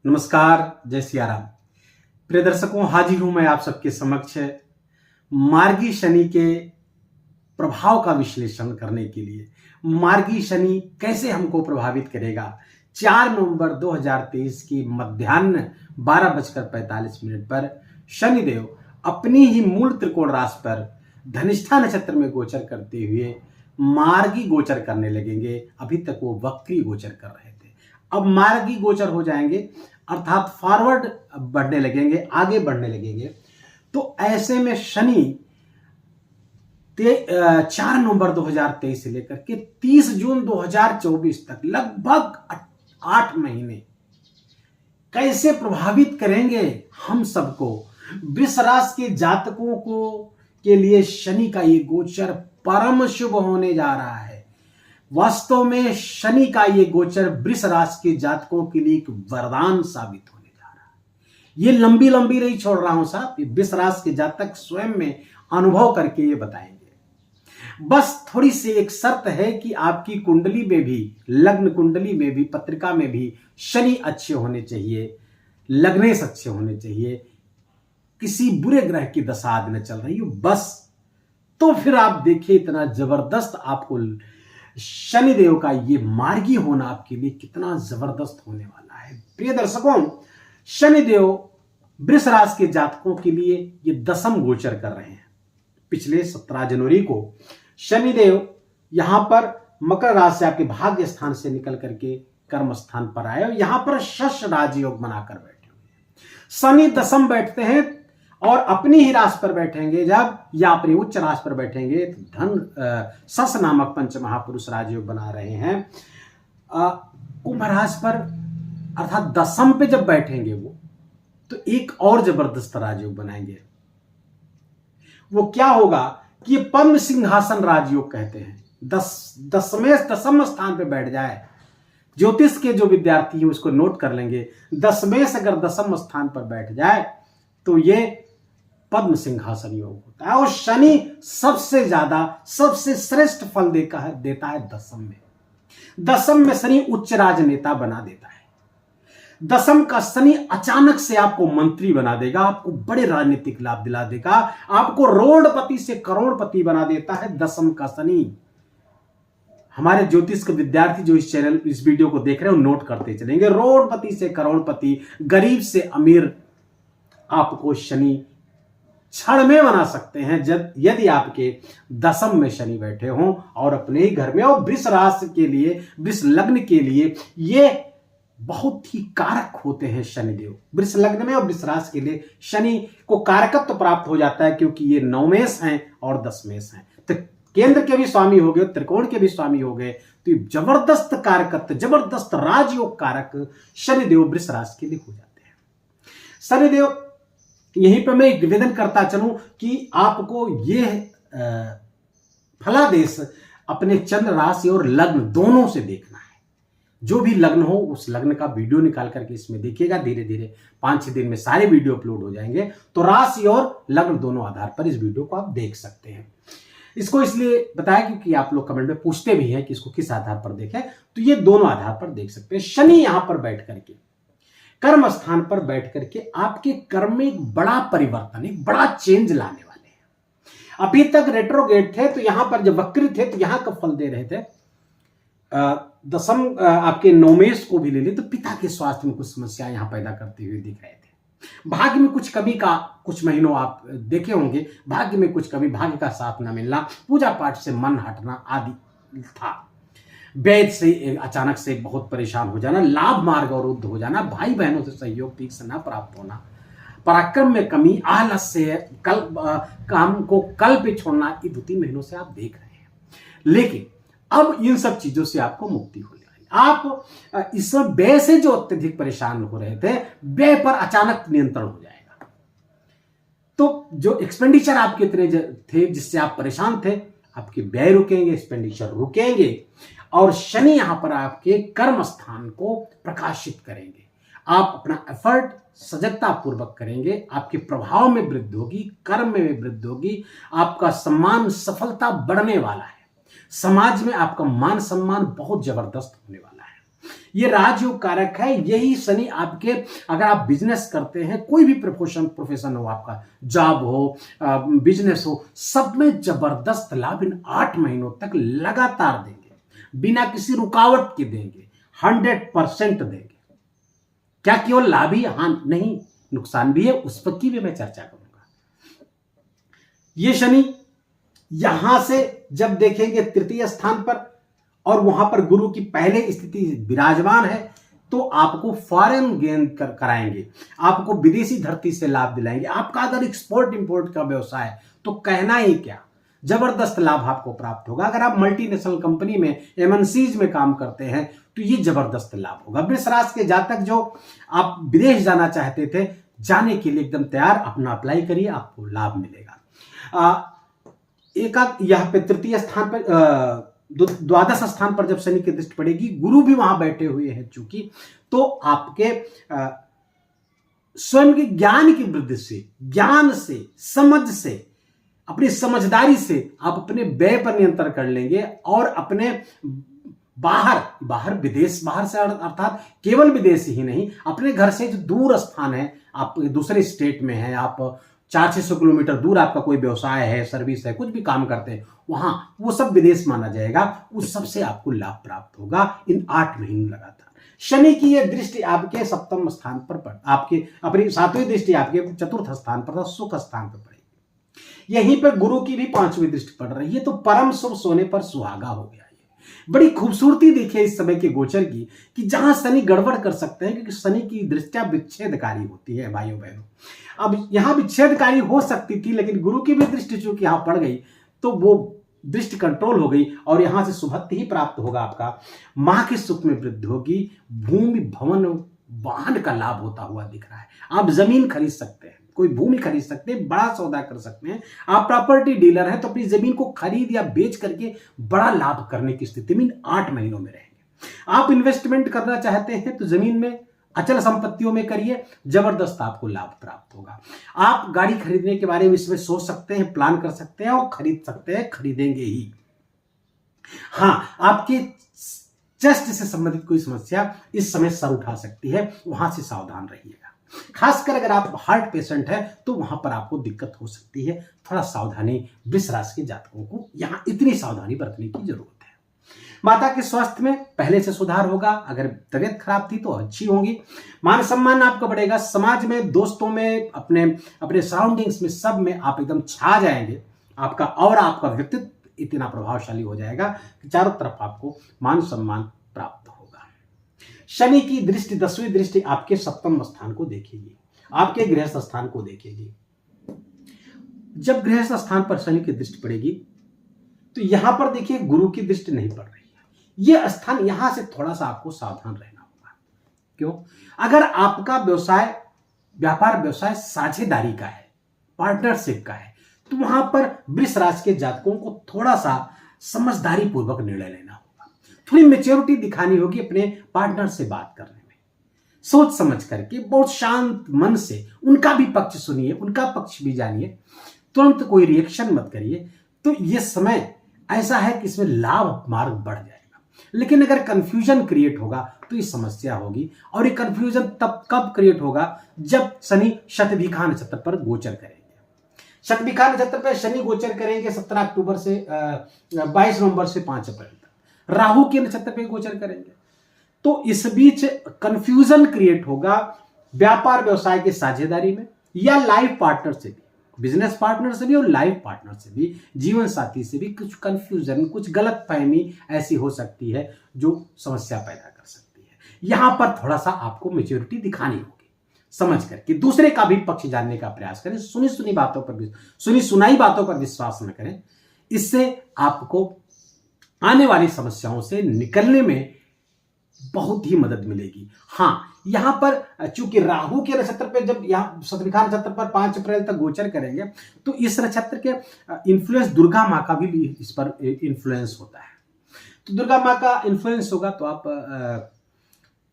नमस्कार, जय सिया राम। प्रिय दर्शकों, हाजिर हूं मैं आप सबके समक्ष मार्गी शनि के प्रभाव का विश्लेषण करने के लिए। मार्गी शनि कैसे हमको प्रभावित करेगा। 4 नवंबर 2023 की मध्याह्न 12:45 पर शनिदेव अपनी ही मूल त्रिकोण राशि पर धनिष्ठा नक्षत्र में गोचर करते हुए मार्गी गोचर करने लगेंगे। अभी तक वो वक्री गोचर कर रहे थे, अब मार्गी गोचर हो जाएंगे, अर्थात फॉरवर्ड बढ़ने लगेंगे, आगे बढ़ने लगेंगे। तो ऐसे में शनि 4 नवंबर 2023 से लेकर के 30 जून 2024 तक लगभग 8 महीने कैसे प्रभावित करेंगे हम सबको। वृष राशि के जातकों को के लिए शनि का ये गोचर परम शुभ होने जा रहा है। वास्तव में शनि का ये गोचर वृष राशि के जातकों के लिए एक वरदान साबित होने जा रहा है। ये लंबी नहीं छोड़ रहा हूं साहब, वृष राशि के जातक स्वयं में अनुभव करके ये बताएंगे। बस थोड़ी सी एक शर्त है कि आपकी कुंडली में भी, लग्न कुंडली में भी, पत्रिका में भी शनि अच्छे होने चाहिए, लग्नेश अच्छे होने चाहिए, किसी बुरे ग्रह की दशा आदि न चल रही हो बस। तो फिर आप देखिए इतना जबरदस्त आपको शनिदेव का ये मार्गी होना आपके लिए कितना जबरदस्त होने वाला है। प्रिय दर्शकों, शनिदेव वृष राशि के जातकों के लिए ये दशम गोचर कर रहे हैं। पिछले 17 जनवरी को शनिदेव यहां पर मकर राशि आपके भाग्य स्थान से निकल करके कर्म स्थान पर आए और यहां पर शश राजयोग बनाकर बैठे हुए। शनि दशम बैठते हैं और अपनी ही राशि पर बैठेंगे जब, या अपनी उच्च राशि पर बैठेंगे तो धन सस नामक पंच महापुरुष राजयोग बना रहे हैं। कुंभ राशि पर अर्थात दशम पे जब बैठेंगे वो, तो एक और जबरदस्त राजयोग बनाएंगे। वो क्या होगा कि ये पद्म सिंहासन राजयोग कहते हैं। दसवें स्थान पे बैठ जाए, ज्योतिष के जो विद्यार्थी हैं उसको नोट कर लेंगे, दसवें अगर दसम स्थान पर बैठ जाए तो ये पद्म सिंहासन योग होता है। और शनि सबसे ज्यादा, सबसे श्रेष्ठ फल देता है दसम में। दसम में शनि उच्च राजनेता बना देता है। दसम का शनि अचानक से आपको मंत्री बना देगा, आपको बड़े राजनीतिक लाभ दिला देगा, आपको रोडपति से करोड़पति बना देता है दसम का शनि। हमारे ज्योतिष के विद्यार्थी जो इस चैनल, इस वीडियो को देख रहे हैं, नोट करते चलेंगे। रोडपति से करोड़पति, गरीब से अमीर आपको शनि क्षण में बना सकते हैं यदि आपके दसम में शनि बैठे हों और अपने ही घर में। और वृष राशि के लिए, वृष लग्न के लिए ये बहुत ही कारक होते हैं शनिदेव। वृष लग्न में और वृष राशि के लिए शनि को कारकत्व प्राप्त हो जाता है, क्योंकि ये नवमेश हैं और दसमेश हैं। तो केंद्र के भी स्वामी हो गए, त्रिकोण के भी स्वामी हो गए, तो जबरदस्त कारकत्व, जबरदस्त राजयोग कारक शनिदेव वृष राशि के लिए हो जाते हैं। शनिदेव, यहीं पर मैं एक निवेदन करता चलूं कि आपको ये फलादेश अपने चंद्र राशि और लग्न दोनों से देखना है। जो भी लग्न हो उस लग्न का वीडियो निकाल करके इसमें देखिएगा। धीरे धीरे 5-6 दिन में सारे वीडियो अपलोड हो जाएंगे। तो राशि और लग्न दोनों आधार पर इस वीडियो को आप देख सकते हैं। इसको इसलिए बताया क्योंकि आप लोग कमेंट में पूछते भी हैं कि इसको किस आधार पर देखें, तो ये दोनों आधार पर देख सकते हैं। शनि यहां पर बैठ करके, कर्म स्थान पर बैठ करके आपके कर्म में एक बड़ा परिवर्तन, एक बड़ा चेंज लाने वाले हैं। अभी तक रेट्रोगेट थे, तो यहां पर जब वक्री थे तो यहां का फल दे रहे थे। दसम आपके नवमेश को भी ले ले तो पिता के स्वास्थ्य में कुछ समस्या यहां पैदा करते हुए दिख रहे थे। भाग्य में कुछ कमी का कुछ महीनों आप देखे होंगे, भाग्य में कुछ कमी, भाग्य का साथ न मिलना, पूजा पाठ से मन हटना आदि था। वैद से अचानक से बहुत परेशान हो जाना, लाभ मार्ग अवरुद्ध हो जाना, भाई बहनों से सहयोग ठीक से न प्राप्त होना, पराक्रम में कमी, आलस से काम को कल पे छोड़ना, ये 2-3 महीनों से आप देख रहे हैं। लेकिन अब इन सब चीजों से आपको मुक्ति हो जाएगी। आप इस व्यय से जो अत्यधिक परेशान हो रहे थे, व्यय पर अचानक नियंत्रण हो जाएगा। तो जो एक्सपेंडिचर आपके इतने थे जिससे आप परेशान थे, आपके व्यय रुकेंगे, एक्सपेंडिचर रुकेंगे। और शनि यहां पर आपके कर्म स्थान को प्रकाशित करेंगे। आप अपना एफर्ट सजगता पूर्वक करेंगे, आपके प्रभाव में वृद्धि होगी, कर्म में वृद्धि होगी, आपका सम्मान, सफलता बढ़ने वाला है। समाज में आपका मान सम्मान बहुत जबरदस्त होने वाला है। ये राजयोग कारक है। यही शनि आपके, अगर आप बिजनेस करते हैं, कोई भी प्रोफेशन हो आपका, जॉब हो, बिजनेस हो, सब में जबरदस्त लाभ इन 8 महीनों तक लगातार देंगे, बिना किसी रुकावट के देंगे, 100% देंगे। क्या केवल लाभ ही? हाँ, नहीं, नुकसान भी है, उस पर की भी मैं चर्चा करूंगा। ये शनि यहां से जब देखेंगे तृतीय स्थान पर और वहां पर गुरु की पहले स्थिति विराजमान है, तो आपको फॉरेन गेन कराएंगे, आपको विदेशी धरती से लाभ दिलाएंगे। आपका अगर एक्सपोर्ट इंपोर्ट का व्यवसाय है तो कहना ही क्या, जबरदस्त लाभ आपको प्राप्त होगा। अगर आप मल्टीनेशनल कंपनी में, एमएनसीज में काम करते हैं तो ये जबरदस्त लाभ होगा। वृष राशि के जातक जो आप विदेश जाना चाहते थे, जाने के लिए एकदम तैयार, अपना अप्लाई करिए, आपको लाभ मिलेगा। यहां पे तृतीय स्थान पर, द्वादश स्थान पर जब शनि की दृष्टि पड़ेगी, गुरु भी वहां बैठे हुए हैं चूंकि, तो आपके स्वयं के ज्ञान की वृद्धि से, ज्ञान से, समझ से, अपनी समझदारी से आप अपने व्यय पर नियंत्रण कर लेंगे और अपने बाहर विदेश, बाहर से अर्थात केवल विदेश ही नहीं, अपने घर से जो दूर स्थान है, आप दूसरे स्टेट में हैं, आप 400-600 किलोमीटर दूर आपका कोई व्यवसाय है, सर्विस है, कुछ भी काम करते हैं, वहां वो सब विदेश माना जाएगा। उस सब से आपको लाभ प्राप्त होगा इन 8 महीने लगातार। शनि की यह दृष्टि आपके सप्तम स्थान पर आपके अपनी 7वीं दृष्टि आपके चतुर्थ स्थान पर, सुख स्थान पर पड़ेगी। यहीं पर गुरु की भी 5वीं दृष्टि पड़ रही है, तो परम शुभ सोने पर सुहागा हो गया। बड़ी खूबसूरती देखिए इस समय के गोचर की, कि जहां शनि गड़बड़ कर सकते हैं, क्योंकि शनि की दृष्टिया विच्छेदकारी होती है भाइयों बहनों। अब यहां विच्छेदकारी हो सकती थी, लेकिन गुरु की भी दृष्टि चूंकि यहां पड़ गई, तो वो दृष्टि कंट्रोल हो गई और यहां से शुभत्व ही प्राप्त होगा। आपका मां के सुख में वृद्धि होगी, भूमि भवन वाहन का लाभ होता हुआ दिख रहा है। आप जमीन खरीद सकते हैं, कोई भूमि खरीद सकते हैं, बड़ा सौदा कर सकते हैं। आप प्रॉपर्टी डीलर हैं तो अपनी जमीन को खरीद या बेच करके बड़ा लाभ करने की स्थिति में 8 महीनों में रहेंगे। आप इन्वेस्टमेंट करना चाहते हैं तो जमीन में, अचल संपत्तियों में करिए, जबरदस्त आपको लाभ प्राप्त होगा। आप गाड़ी खरीदने के बारे में इसमें सोच सकते हैं, प्लान कर सकते हैं और खरीद सकते हैं, खरीदेंगे ही। हां, आपके चेस्ट से संबंधित कोई समस्या इस समय सर उठा सकती है, वहां से सावधान रहिएगा। खासकर अगर आप हार्ट पेशेंट है तो वहां पर आपको दिक्कत हो सकती है। थोड़ा सावधानी वृष राशि के जातकों को यहां इतनी सावधानी बरतने की जरूरत है। माता के स्वास्थ्य में पहले से सुधार होगा, अगर तबीयत खराब थी तो अच्छी होगी। मान सम्मान आपका बढ़ेगा, समाज में, दोस्तों में, अपने सराउंडिंग्स में, सब में आप एकदम छा जाएंगे। आपका और आपका व्यक्तित्व इतना प्रभावशाली हो जाएगा कि चारों तरफ आपको मान सम्मान प्राप्त होगा। शनि की दृष्टि, 10वीं दृष्टि आपके सप्तम स्थान को देखेगी, आपके गृहस्थ स्थान को देखेगी। जब गृहस्थ स्थान पर शनि की दृष्टि पड़ेगी तो यहां पर देखिए गुरु की दृष्टि नहीं पड़ रही है। यह स्थान, यहां से थोड़ा सा आपको सावधान रहना होगा। क्यों? अगर आपका व्यापार व्यवसाय साझेदारी का है, पार्टनरशिप का है, तो वहां पर वृष राशि के जातकों को थोड़ा सा समझदारी पूर्वक निर्णय लेना होगा। थोड़ी मेच्योरिटी दिखानी होगी अपने पार्टनर से बात करने में, सोच समझ करके, बहुत शांत मन से उनका भी पक्ष सुनिए, उनका पक्ष भी जानिए, तुरंत कोई रिएक्शन मत करिए। तो यह समय ऐसा है कि इसमें लाभ मार्ग बढ़ जाएगा। लेकिन अगर कंफ्यूजन क्रिएट होगा तो ये समस्या होगी, और ये कंफ्यूजन तब कब क्रिएट होगा जब शनि शतभिखा नक्षत्र पर गोचर करेंगे। शतभिखा नक्षत्र पर शनि गोचर करेंगे 17 अक्टूबर से 22 नवंबर से 5 अप्रैल तक। राहु के नक्षत्र पे गोचर करेंगे, तो इस बीच कंफ्यूजन क्रिएट होगा व्यापार व्यवसाय की साझेदारी में, या लाइफ पार्टनर से भी, बिजनेस पार्टनर से भी और लाइफ पार्टनर से भी, जीवन साथी से भी कुछ कंफ्यूजन, कुछ गलत फहमी ऐसी हो सकती है जो समस्या पैदा कर सकती है। यहां पर थोड़ा सा आपको मेच्योरिटी दिखानी होगी, समझ करके दूसरे का भी पक्ष जानने का प्रयास करें। सुनी सुनाई बातों पर विश्वास न करें, इससे आपको आने वाली समस्याओं से निकलने में बहुत ही मदद मिलेगी। हां, यहां पर चूंकि राहु के नक्षत्र पे जब यहां शतभिखा नक्षत्र पर 5 अप्रैल तक गोचर करेंगे, तो इस नक्षत्र के इन्फ्लुएंस दुर्गा मां का भी इस पर इन्फ्लुएंस होता है। तो दुर्गा मां का इन्फ्लुएंस होगा तो आप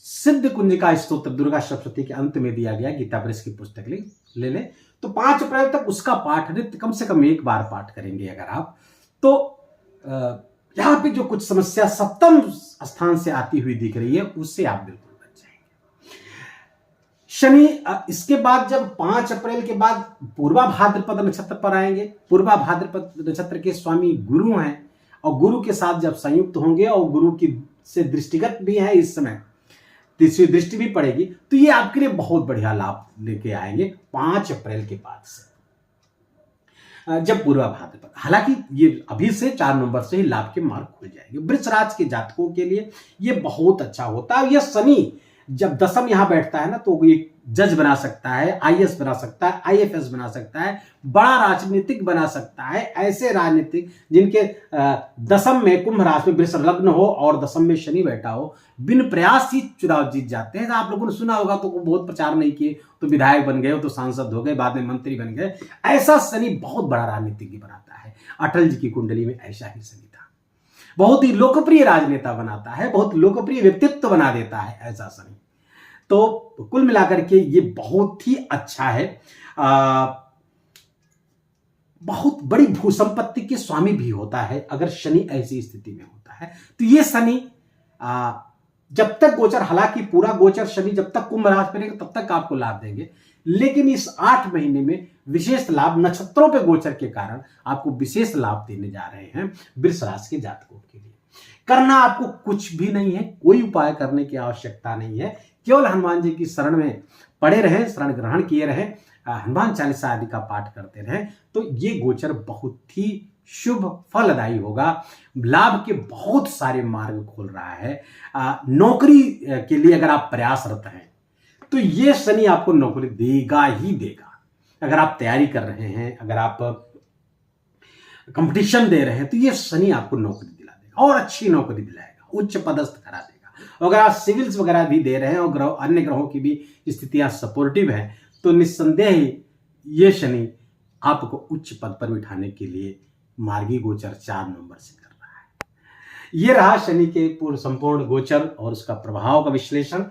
सिद्ध कुंजिका स्तोत्र दुर्गा सप्तशती के अंत में दिया गया गीता प्रेस की पुस्तक ले लें, तो 5 अप्रैल तक उसका पाठ नित्य कम से कम एक बार पाठ करेंगे अगर आप, तो यहां पे जो कुछ समस्या सप्तम स्थान से आती हुई दिख रही है उससे आप बिल्कुल बच जाएंगे। शनि इसके बाद जब 5 अप्रैल के बाद पूर्वा भाद्रपद नक्षत्र पर आएंगे, पूर्वा भाद्रपद नक्षत्र के स्वामी गुरु हैं और गुरु के साथ जब संयुक्त होंगे और गुरु की से दृष्टिगत भी है, इस समय तीसरी दृष्टि भी पड़ेगी, तो ये आपके लिए बहुत बढ़िया लाभ लेके आएंगे 5 अप्रैल के बाद से जब पूर्वा भाद्रपद। हालांकि ये अभी से 4 नवंबर से ही लाभ के मार्ग खुल जाएंगे। वृष राशि के जातकों के लिए ये बहुत अच्छा होता है। यह शनि जब दशम यहां बैठता है ना, तो ये जज बना सकता है, आईएएस बना सकता है, आईएफएस बना सकता है, बड़ा राजनीतिक बना सकता है। ऐसे राजनीतिक जिनके दशम में कुंभ राशि में वृष लग्न हो और दशम में शनि बैठा हो, बिन प्रयास ही चुनाव जीत जाते हैं। आप लोगों ने सुना होगा, तो बहुत प्रचार नहीं किए तो विधायक बन गए, तो सांसद हो गए, बाद में मंत्री बन गए। ऐसा शनि बहुत बड़ा राजनीतिज्ञ बनाता है। अटल जी की कुंडली में ऐसा ही शनि था। बहुत ही लोकप्रिय राजनेता बनाता है, बहुत लोकप्रिय व्यक्तित्व बना देता है ऐसा शनि। तो कुल मिलाकर के ये बहुत ही अच्छा है। बहुत बड़ी भूसंपत्ति के स्वामी भी होता है अगर शनि ऐसी स्थिति में होता है। तो ये शनि जब तक गोचर, हालांकि पूरा गोचर शनि जब तक कुंभ राशि में रहेगा तब तक आपको लाभ देंगे, लेकिन इस 8 महीने में विशेष लाभ नक्षत्रों पे गोचर के कारण आपको विशेष लाभ देने जा रहे हैं वृष राशि के जातकों के लिए। करना आपको कुछ भी नहीं है, कोई उपाय करने की आवश्यकता नहीं है, केवल हनुमान जी की शरण में पड़े रहें, शरण ग्रहण किए रहें, हनुमान चालीसा आदि का पाठ करते रहें, तो ये गोचर बहुत ही शुभ फलदायी होगा। लाभ के बहुत सारे मार्ग खोल रहा है। नौकरी के लिए अगर आप प्रयासरत हैं तो ये शनि आपको नौकरी देगा ही देगा। अगर आप तैयारी कर रहे हैं, अगर आप कंपटीशन दे रहे हैं, तो ये शनि आपको नौकरी दिला देगा और अच्छी नौकरी दिलाएगा, उच्च पदस्थ करा देगा। अगर आप सिविल्स वगैरह भी दे रहे हैं और अन्य ग्रहों की भी स्थितियां सपोर्टिव हैं, तो निस्संदेह ही ये शनि आपको उच्च पद पर बिठाने के लिए मार्गी गोचर 4 नवंबर से कर रहा है। ये रहा शनि के पूर्ण संपूर्ण गोचर और उसका प्रभाव का विश्लेषण।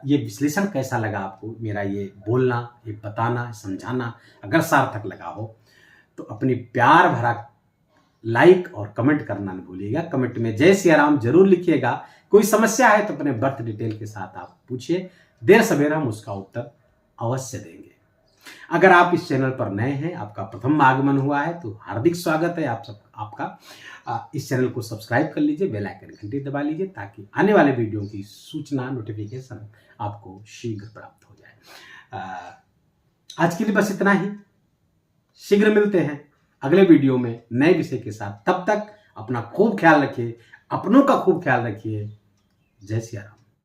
ये विश्लेषण कैसा लगा आपको, मेरा ये बोलना, ये बताना, समझाना अगर सार्थक लगा हो तो अपनी प्यार भरा लाइक और कमेंट करना न भूलिएगा। कमेंट में जय सिया राम जरूर लिखिएगा। कोई समस्या है तो अपने बर्थ डिटेल के साथ आप पूछिए, देर सवेर हम उसका उत्तर अवश्य देंगे। अगर आप इस चैनल पर नए हैं, आपका प्रथम आगमन हुआ है, तो हार्दिक स्वागत है आपका। इस चैनल को सब्सक्राइब कर लीजिए, बेल आइकन घंटी दबा लीजिए, ताकि आने वाले वीडियो की सूचना, नोटिफिकेशन आपको शीघ्र प्राप्त हो जाए। आज के लिए बस इतना ही। शीघ्र मिलते हैं अगले वीडियो में नए विषय के साथ। तब तक अपना खूब ख्याल रखिए, अपनों का खूब ख्याल रखिए। जय सिया राम।